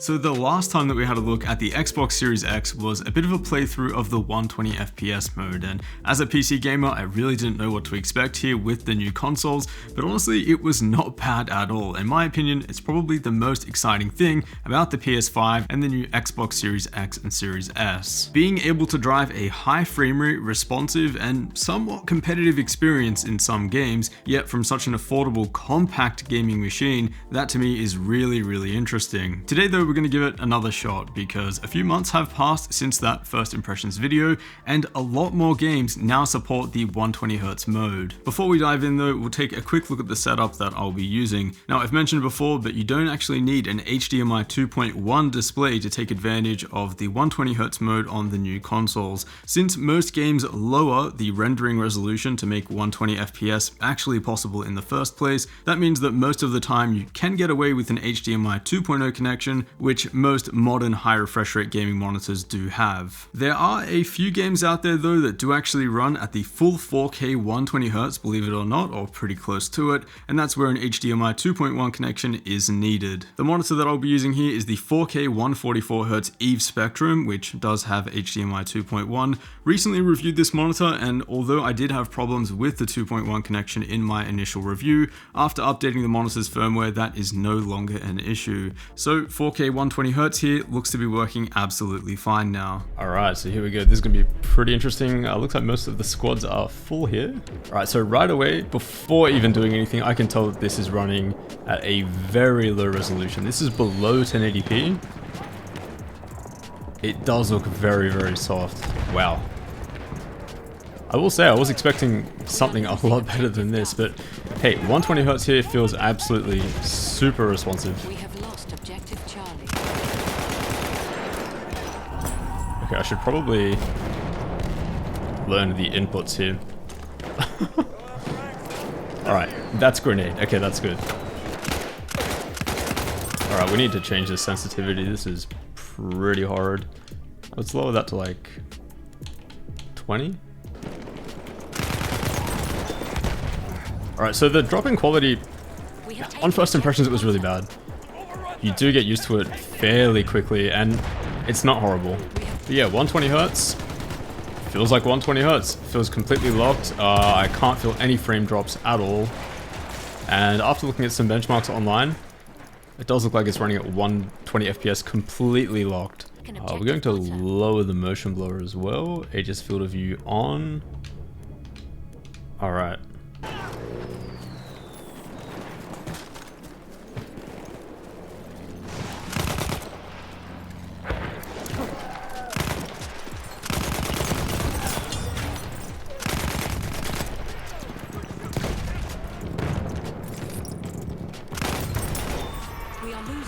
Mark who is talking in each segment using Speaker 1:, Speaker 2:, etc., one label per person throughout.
Speaker 1: So the last time that we had a look at the Xbox Series X was a bit of a playthrough of the 120 FPS mode, and as a PC gamer I really didn't know what to expect here with the new consoles, but honestly it was not bad at all. In my opinion, it's probably the most exciting thing about the PS5 and the new Xbox Series X and Series S. Being able to drive a high frame rate, responsive and somewhat competitive experience in some games, yet from such an affordable compact gaming machine, that to me is really interesting. Today though, we're going to give it another shot because a few months have passed since that first impressions video and a lot more games now support the 120Hz mode. Before we dive in though, we'll take a quick look at the setup that I'll be using. Now I've mentioned before, but you don't actually need an HDMI 2.1 display to take advantage of the 120Hz mode on the new consoles. Since most games lower the rendering resolution to make 120 FPS actually possible in the first place, that means that most of the time you can get away with an HDMI 2.0 connection, which most modern high refresh rate gaming monitors do have. There are a few games out there though that do actually run at the full 4K 120Hz, believe it or not, or pretty close to it, and that's where an HDMI 2.1 connection is needed. The monitor that I'll be using here is the 4K 144Hz Eve Spectrum, which does have HDMI 2.1. Recently reviewed this monitor, and although I did have problems with the 2.1 connection in my initial review, after updating the monitor's firmware, that is no longer an issue. So 4K 120Hz here looks to be working absolutely fine now. Alright, so here we go. This is going to be pretty interesting. Looks like most of the squads are full here. Alright, so right away, before even doing anything, I can tell that this is running at a very low resolution. This is below 1080p. It does look very soft. Wow. I will say I was expecting something a lot better than this, but hey, 120Hz here feels absolutely super responsive.
Speaker 2: We have lost objective Charlie.
Speaker 1: Okay, I should probably learn the inputs here. Alright, that's grenade. Okay, that's good. Alright, we need to change the sensitivity. This is pretty hard. Let's lower that to like 20. Alright, so the drop in quality, on first impressions it was really bad. You do get used to it fairly quickly and it's not horrible. But yeah, 120Hz feels like 120Hz. Feels completely locked. I can't feel any frame drops at all. And after looking at some benchmarks online, it does look like it's running at 120 FPS completely locked. We're going to lower the motion blur as well. Aegis field of view on. Alright.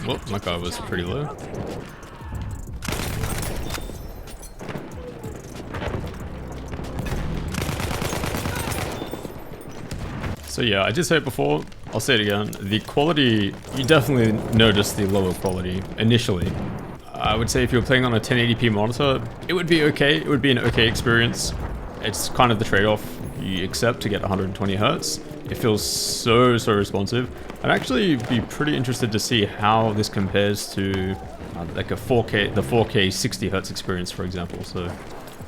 Speaker 1: Well, my guy was pretty low. So yeah, I did say it before, I'll say it again. The quality, you definitely notice the lower quality initially. I would say if you were playing on a 1080p monitor, it would be okay. It would be an okay experience. It's kind of the trade-off you accept to get 120Hz. It feels so responsive. I'd actually be pretty interested to see how this compares to like a 4K, the 4K 60Hz experience, for example. So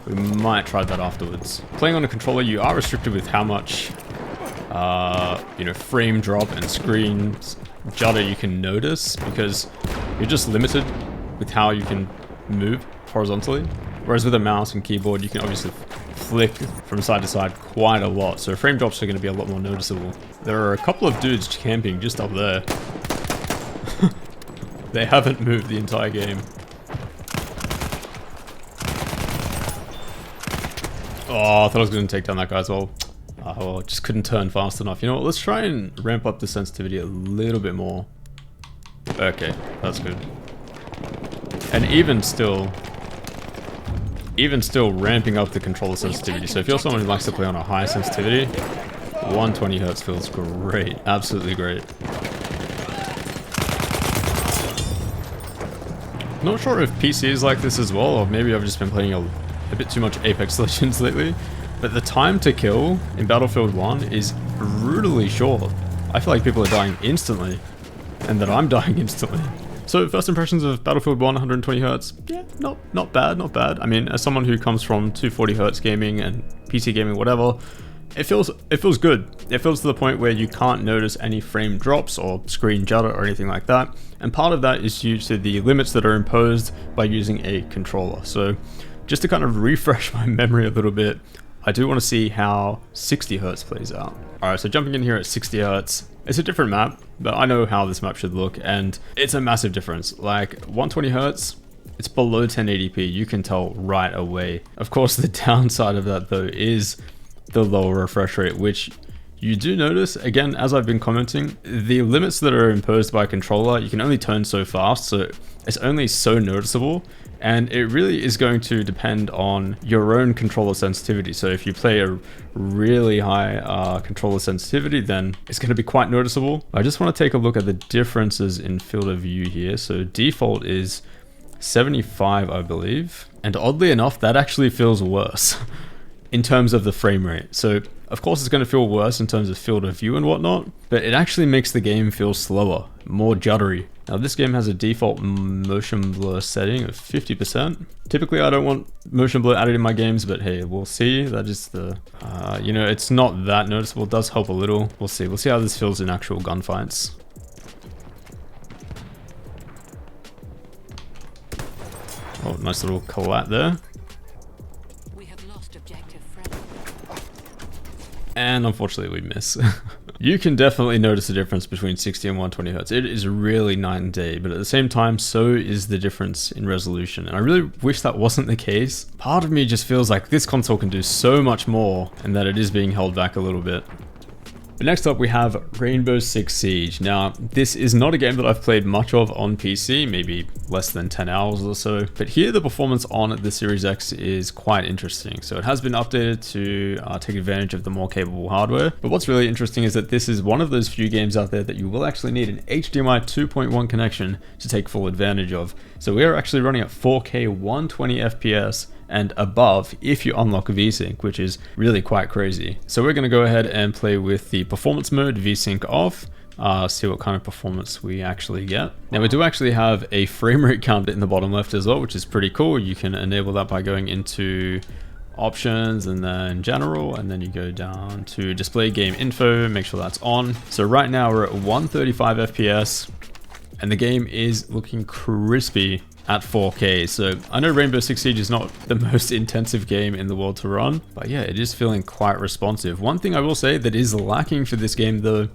Speaker 1: we might try that afterwards. Playing on a controller, you are restricted with how much, you know, frame drop and screen judder you can notice because you're just limited with how you can move horizontally. Whereas with a mouse and keyboard, you can obviously flick from side to side quite a lot, so frame drops are going to be a lot more noticeable. There are a couple of dudes camping just up there. They haven't moved the entire game. Oh, I thought I was going to take down that guy as well. Oh, just couldn't turn fast enough. You know what, let's try and ramp up the sensitivity a little bit more. Okay, that's good. And even still ramping up the controller sensitivity. So if you're someone who likes to play on a high sensitivity, 120Hz feels great, absolutely great. Not sure if PC is like this as well, or maybe I've just been playing a bit too much Apex Legends lately, but the time to kill in Battlefield 1 is brutally short. I feel like people are dying instantly, and that I'm dying instantly. So first impressions of Battlefield 1 120 Hz, yeah, not bad. I mean, as someone who comes from 240 Hz gaming and PC gaming, whatever, it feels good. It feels to the point where you can't notice any frame drops or screen judder or anything like that. And part of that is due to the limits that are imposed by using a controller. So just to kind of refresh my memory a little bit, I do want to see how 60 Hz plays out. Alright, so jumping in here at 60 Hz, it's a different map, but I know how this map should look, and it's a massive difference. Like 120 Hz, it's below 1080p, you can tell right away. Of course, the downside of that though is the lower refresh rate, which you do notice, again, as I've been commenting, the limits that are imposed by a controller, you can only turn so fast, so it's only so noticeable. And it really is going to depend on your own controller sensitivity. So if you play a really high controller sensitivity, then it's going to be quite noticeable. I just want to take a look at the differences in field of view here. So default is 75, I believe. And oddly enough, that actually feels worse in terms of the frame rate. So of course it's going to feel worse in terms of field of view and whatnot, but it actually makes the game feel slower, more juddery. Now this game has a default motion blur setting of 50%. Typically I don't want motion blur added in my games, but hey, we'll see. That is the, you know, it's not that noticeable. It does help a little. We'll see how this feels in actual gunfights. Oh, nice little collat there. And unfortunately we miss. You can definitely notice the difference between 60 and 120 Hz. It is really night and day, but at the same time, so is the difference in resolution. And I really wish that wasn't the case. Part of me just feels like this console can do so much more and that it is being held back a little bit. But next up we have Rainbow Six Siege. Now, this is not a game that I've played much of on PC, maybe less than 10 hours or so. But here the performance on the Series X is quite interesting. So it has been updated to take advantage of the more capable hardware. But what's really interesting is that this is one of those few games out there that you will actually need an HDMI 2.1 connection to take full advantage of. So we are actually running at 4K 120 FPS and above if you unlock VSync, which is really quite crazy. So we're going to go ahead and play with the performance mode, VSync off, see what kind of performance we actually get. Now we do actually have a frame rate count in the bottom left as well, which is pretty cool. You can enable that by going into options and then general, and then you go down to display game info, make sure that's on. So right now we're at 135 FPS and the game is looking crispy at 4K. So I know Rainbow Six Siege is not the most intensive game in the world to run, but yeah, it is feeling quite responsive. One thing I will say that is lacking for this game though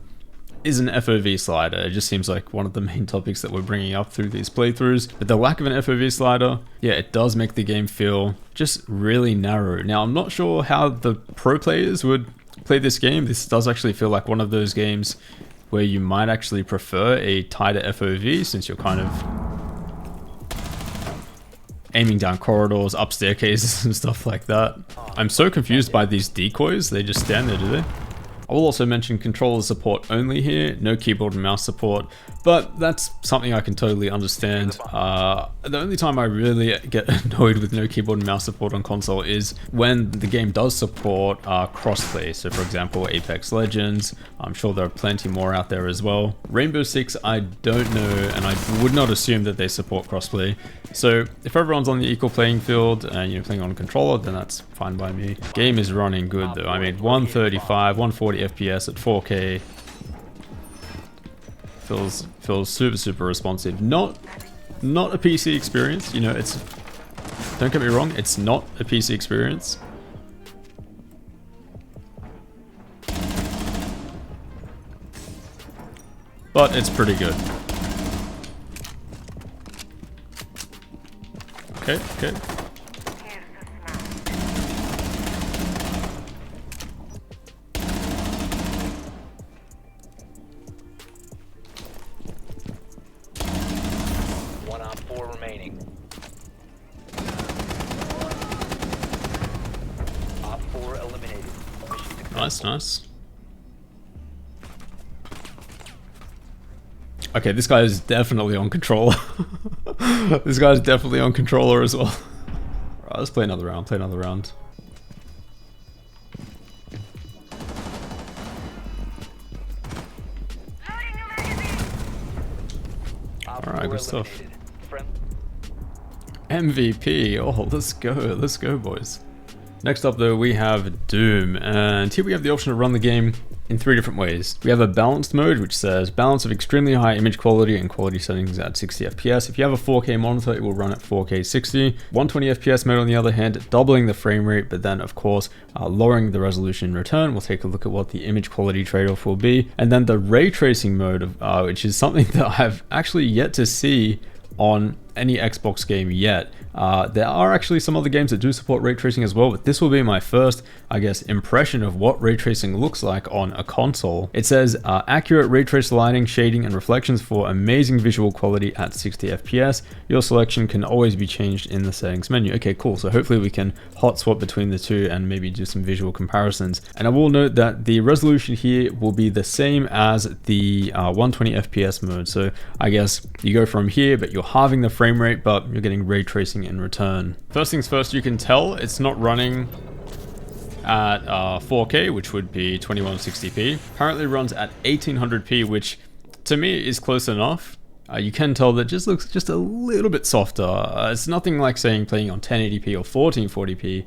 Speaker 1: is an FOV slider. It just seems like one of the main topics that we're bringing up through these playthroughs. But the lack of an FOV slider, yeah, it does make the game feel just really narrow. Now I'm not sure how the pro players would play this game. This does actually feel like one of those games where you might actually prefer a tighter FOV since you're kind of aiming down corridors, up staircases and stuff like that. I'm so confused by these decoys. They just stand there, do they? I will also mention controller support only here, no keyboard and mouse support, but that's something I can totally understand. The only time I really get annoyed with no keyboard and mouse support on console is when the game does support crossplay. So for example, Apex Legends, I'm sure there are plenty more out there as well. Rainbow Six, I don't know, and I would not assume that they support crossplay. So if everyone's on the equal playing field and you're playing on a controller, then that's fine by me. Game is running good though. I mean, 135, 140 FPS at 4K. Feels super responsive. Not a PC experience, you know, it's, don't get me wrong, it's not a PC experience. But it's pretty good. Okay.
Speaker 3: Remaining. Op 4 eliminated.
Speaker 1: Nice. Okay, this guy is definitely on controller. This guy's definitely on controller as well. Alright, let's play another round.
Speaker 3: Op
Speaker 1: Alright,
Speaker 3: 4
Speaker 1: good stuff.
Speaker 3: eliminated.
Speaker 1: MVP. Oh, let's go, boys. Next up though, we have Doom, and here we have the option to run the game in 3 different ways. We have a balanced mode, which says balance of extremely high image quality and quality settings at 60 FPS. If you have a 4K monitor, it will run at 4K 60. 120 FPS mode on the other hand, doubling the frame rate, but then of course, lowering the resolution in return. We'll take a look at what the image quality trade-off will be. And then the ray tracing mode, which is something that I've actually yet to see on any Xbox game yet. There are actually some other games that do support ray tracing as well, but this will be my first, I guess, impression of what ray tracing looks like on a console. It says accurate ray trace lighting, shading, and reflections for amazing visual quality at 60 FPS. Your selection can always be changed in the settings menu. Okay, cool. So hopefully we can hot swap between the two and maybe do some visual comparisons. And I will note that the resolution here will be the same as the 120 FPS mode. So I guess you go from here, but you're halving the frame rate, but you're getting ray tracing in return. First things first, you can tell it's not running at 4K, which would be 2160p. Currently runs at 1800p, which to me is close enough. You can tell that just looks just a little bit softer. It's nothing like saying playing on 1080p or 1440p,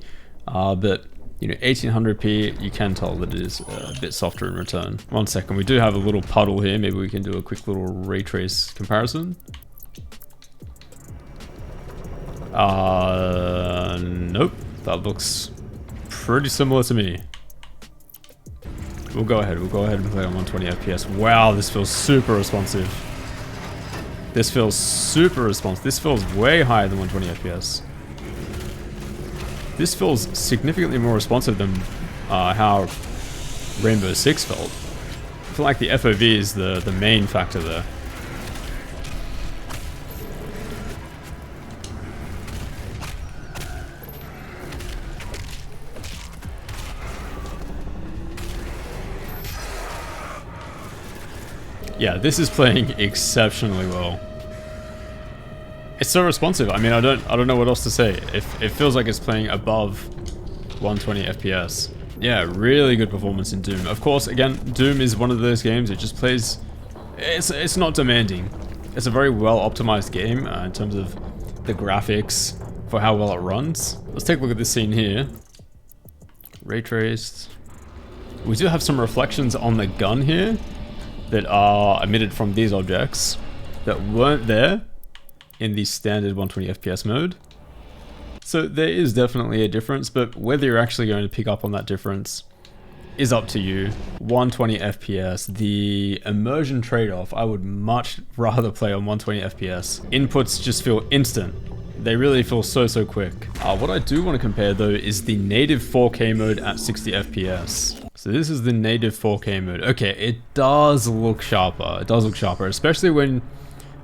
Speaker 1: but you know, 1800p, you can tell that it is a bit softer in return. One second, we do have a little puddle here. Maybe we can do a quick little ray trace comparison. Nope, that looks pretty similar to me. We'll go ahead and play on 120 FPS. Wow, this feels super responsive. This feels way higher than 120 FPS. This feels significantly more responsive than how Rainbow Six felt. I feel like the FOV is the main factor there. Yeah, this is playing exceptionally well. It's so responsive. I mean, I don't know what else to say. It feels like it's playing above 120 FPS. Yeah, really good performance in Doom. Of course, again, Doom is one of those games. It just plays. It's not demanding. It's a very well optimized game in terms of the graphics for how well it runs. Let's take a look at this scene here. Ray traced. We do have some reflections on the gun here that are emitted from these objects that weren't there in the standard 120 FPS mode. So there is definitely a difference, but whether you're actually going to pick up on that difference is up to you. 120 FPS, the immersion trade-off, I would much rather play on 120 FPS. Inputs just feel instant. They really feel so quick. What I do want to compare though is the native 4K mode at 60 FPS. So this is the native 4K mode. Okay, it does look sharper. It does look sharper, especially when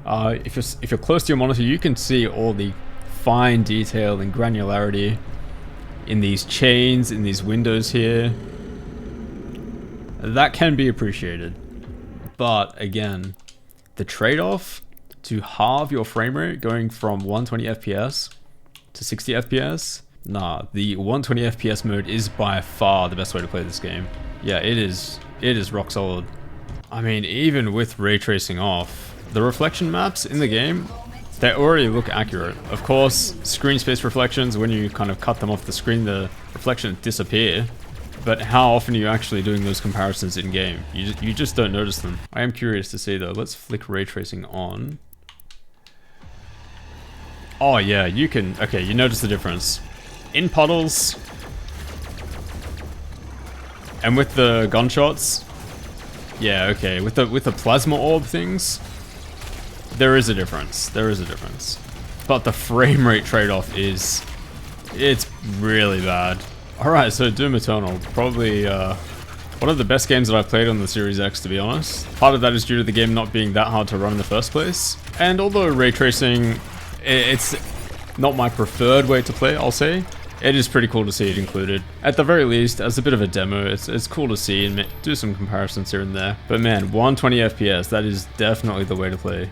Speaker 1: if you're close to your monitor, you can see all the fine detail and granularity in these chains, in these windows here. That can be appreciated. But again, the trade-off to halve your frame rate going from 120 FPS to 60 FPS, nah, the 120 FPS mode is by far the best way to play this game. Yeah, it is rock solid. I mean, even with ray tracing off, the reflection maps in the game, they already look accurate. Of course, screen space reflections, when you kind of cut them off the screen, the reflections disappear. But how often are you actually doing those comparisons in game? You just don't notice them. I am curious to see though. Let's flick ray tracing on. Oh yeah, you can, okay, you notice the difference. In puddles, and with the gunshots, yeah, okay, with the plasma orb things, there is a difference. But the frame rate trade-off it's really bad. Alright, so Doom Eternal, probably one of the best games that I've played on the Series X, to be honest. Part of that is due to the game not being that hard to run in the first place. And although ray tracing, it's not my preferred way to play, I'll say, it is pretty cool to see it included. At the very least, as a bit of a demo, it's cool to see and do some comparisons here and there. But man, 120 FPS, that is definitely the way to play.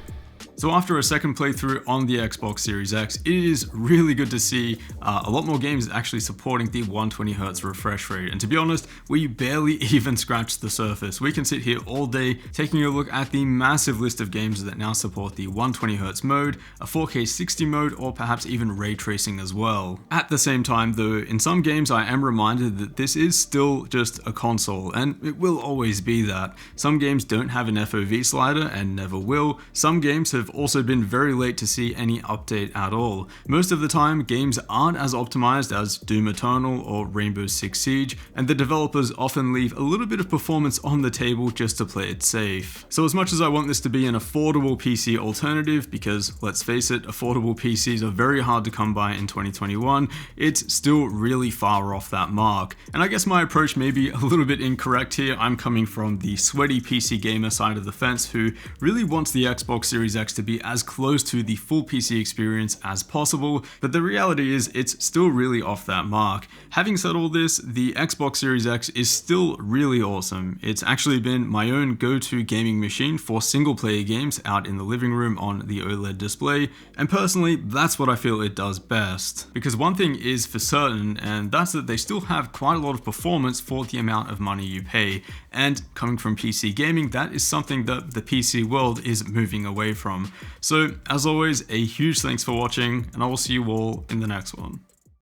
Speaker 1: So after a second playthrough on the Xbox Series X, it is really good to see a lot more games actually supporting the 120Hz refresh rate. And to be honest, we barely even scratched the surface. We can sit here all day taking a look at the massive list of games that now support the 120Hz mode, a 4K 60 mode, or perhaps even ray tracing as well. At the same time though, in some games I am reminded that this is still just a console, and it will always be that. Some games don't have an FOV slider and never will. Some games have also been very late to see any update at all. Most of the time, games aren't as optimized as Doom Eternal or Rainbow Six Siege, and the developers often leave a little bit of performance on the table just to play it safe. So as much as I want this to be an affordable PC alternative, because let's face it, affordable PCs are very hard to come by in 2021, it's still really far off that mark. And I guess my approach may be a little bit incorrect here. I'm coming from the sweaty PC gamer side of the fence who really wants the Xbox Series X to be as close to the full PC experience as possible, but the reality is it's still really off that mark. Having said all this, the Xbox Series X is still really awesome. It's actually been my own go-to gaming machine for single-player games out in the living room on the OLED display, and personally, that's what I feel it does best. Because one thing is for certain, and that's that they still have quite a lot of performance for the amount of money you pay, and coming from PC gaming, that is something that the PC world is moving away from. So as always, a huge thanks for watching, and I will see you all in the next one.